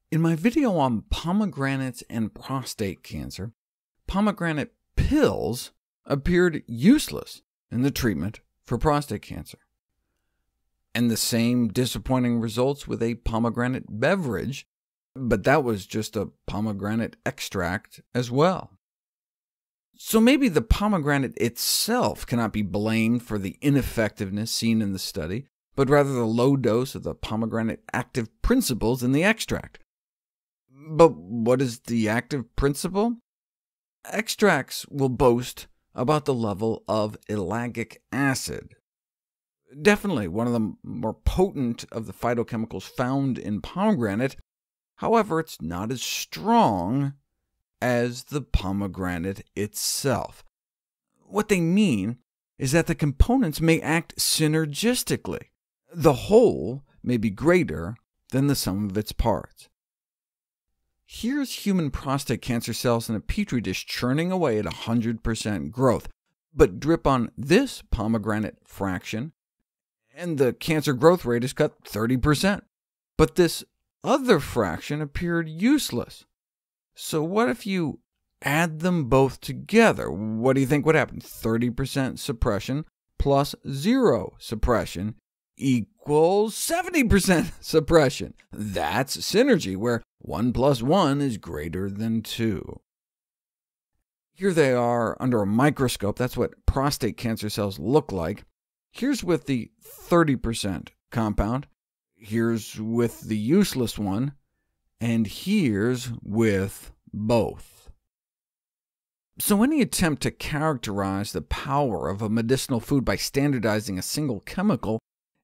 In my video on pomegranates and prostate cancer, pomegranate pills appeared useless in the treatment for prostate cancer. And the same disappointing results with a pomegranate beverage, but that was just a pomegranate extract as well. So maybe the pomegranate itself cannot be blamed for the ineffectiveness seen in the study, but rather the low dose of the pomegranate active principles in the extract. But what is the active principle? Extracts will boast about the level of ellagic acid. Definitely one of the more potent of the phytochemicals found in pomegranate. However, it's not as strong as the pomegranate itself. What they mean is that the components may act synergistically. The whole may be greater than the sum of its parts. Here's human prostate cancer cells in a petri dish churning away at 100% growth, but drip on this pomegranate fraction, and the cancer growth rate is cut 30%. But this other fraction appeared useless. So what if you add them both together? What do you think would happen? 30% suppression plus 0 suppression equals 70% suppression. That's synergy, where 1 plus 1 is greater than 2. Here they are under a microscope. That's what prostate cancer cells look like. Here's with the 30% compound, here's with the useless one, and here's with both. So any attempt to characterize the power of a medicinal food by standardizing a single chemical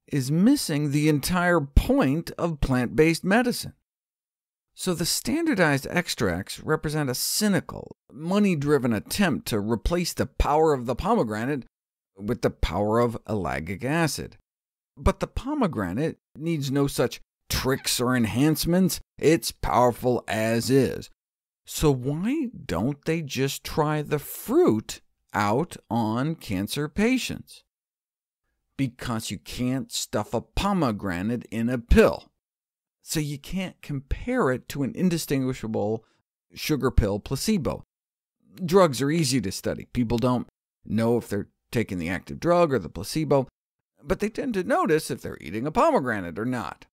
is missing the entire point of plant-based medicine. So the standardized extracts represent a cynical, money-driven attempt to replace the power of the pomegranate with the power of ellagic acid. But the pomegranate needs no such tricks or enhancements. It's powerful as is. So why don't they just try the fruit out on cancer patients? Because you can't stuff a pomegranate in a pill. So you can't compare it to an indistinguishable sugar pill placebo. Drugs are easy to study. People don't know if they're taking the active drug or the placebo, but they tend to notice if they're eating a pomegranate or not.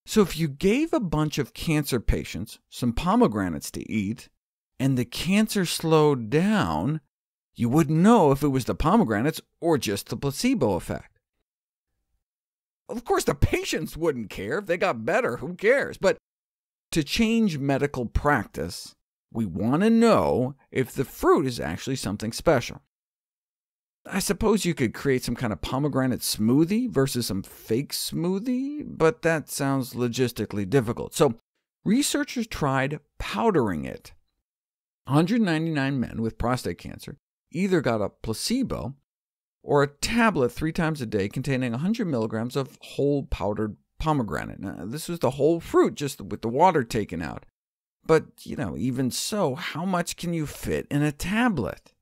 So if you gave a bunch of cancer patients some pomegranates to eat, and the cancer slowed down, you wouldn't know if it was the pomegranates or just the placebo effect. Of course, the patients wouldn't care. If they got better, who cares? But to change medical practice, we want to know if the fruit is actually something special. I suppose you could create some kind of pomegranate smoothie versus some fake smoothie, but that sounds logistically difficult. So researchers tried powdering it. 199 men with prostate cancer either got a placebo or a tablet 3 times a day containing 100 milligrams of whole powdered pomegranate. Now, this was the whole fruit, just with the water taken out. But, even so, how much can you fit in a tablet?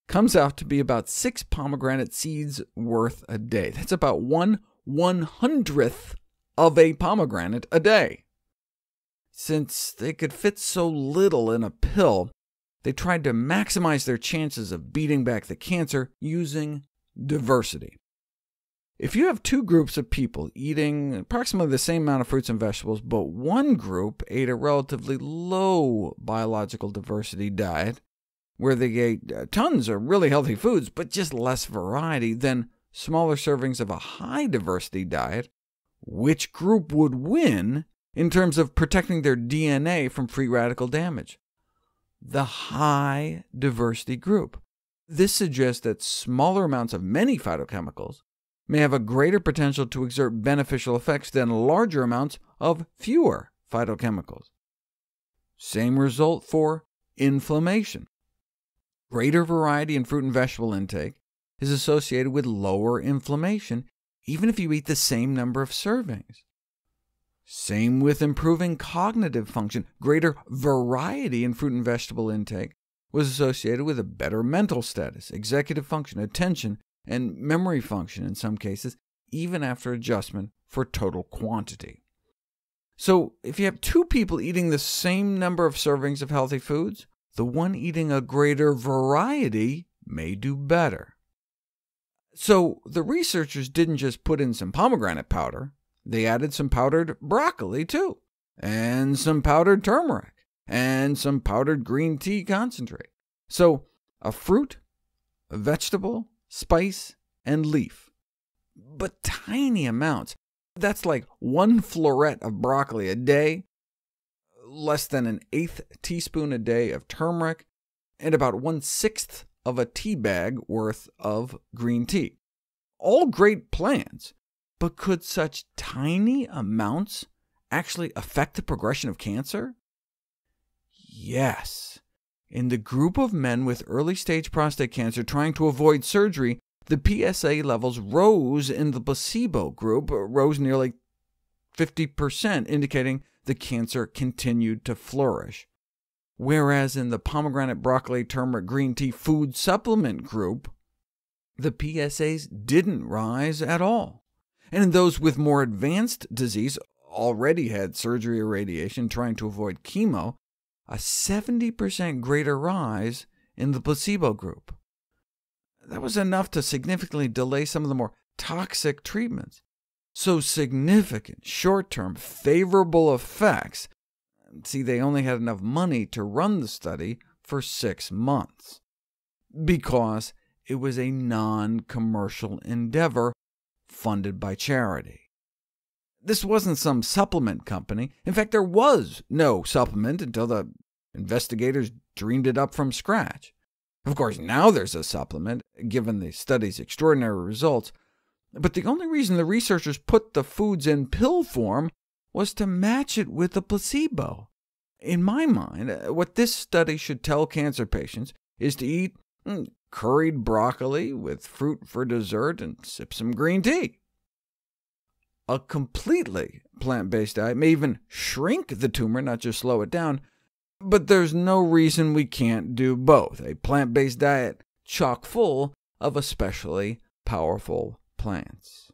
Comes out to be about 6 pomegranate seeds worth a day. That's about 1/100th of a pomegranate a day. Since they could fit so little in a pill, they tried to maximize their chances of beating back the cancer using diversity. If you have 2 groups of people eating approximately the same amount of fruits and vegetables, but one group ate a relatively low biological diversity diet, where they ate tons of really healthy foods, but just less variety, than smaller servings of a high-diversity diet, which group would win in terms of protecting their DNA from free radical damage? The high-diversity group. This suggests that smaller amounts of many phytochemicals may have a greater potential to exert beneficial effects than larger amounts of fewer phytochemicals. Same result for inflammation. Greater variety in fruit and vegetable intake is associated with lower inflammation, even if you eat the same number of servings. Same with improving cognitive function. Greater variety in fruit and vegetable intake was associated with a better mental status, executive function, attention, and memory function in some cases, even after adjustment for total quantity. So if you have two people eating the same number of servings of healthy foods, the one eating a greater variety may do better. So the researchers didn't just put in some pomegranate powder, they added some powdered broccoli too, and some powdered turmeric, and some powdered green tea concentrate. So a fruit, a vegetable, spice, and leaf. But tiny amounts. That's like 1 floret of broccoli a day, less than an 1/8 teaspoon a day of turmeric, and about 1/6 of a tea bag worth of green tea. All great plans, but could such tiny amounts actually affect the progression of cancer? Yes. In the group of men with early-stage prostate cancer trying to avoid surgery, the PSA levels rose in the placebo group, rose nearly 50%, indicating the cancer continued to flourish. Whereas in the pomegranate, broccoli, turmeric, green tea food supplement group, the PSAs didn't rise at all. And in those with more advanced disease, already had surgery or radiation trying to avoid chemo, a 70% greater rise in the placebo group. That was enough to significantly delay some of the more toxic treatments. So significant, short-term, favorable effects. See, they only had enough money to run the study for 6 months, because it was a non-commercial endeavor funded by charity. This wasn't some supplement company. In fact, there was no supplement until the investigators dreamed it up from scratch. Of course, now there's a supplement, given the study's extraordinary results, but the only reason the researchers put the foods in pill form was to match it with the placebo. In my mind, what this study should tell cancer patients is to eat curried broccoli with fruit for dessert and sip some green tea. A completely plant-based diet may even shrink the tumor, not just slow it down, but there's no reason we can't do both. A plant-based diet chock full of especially powerful plants.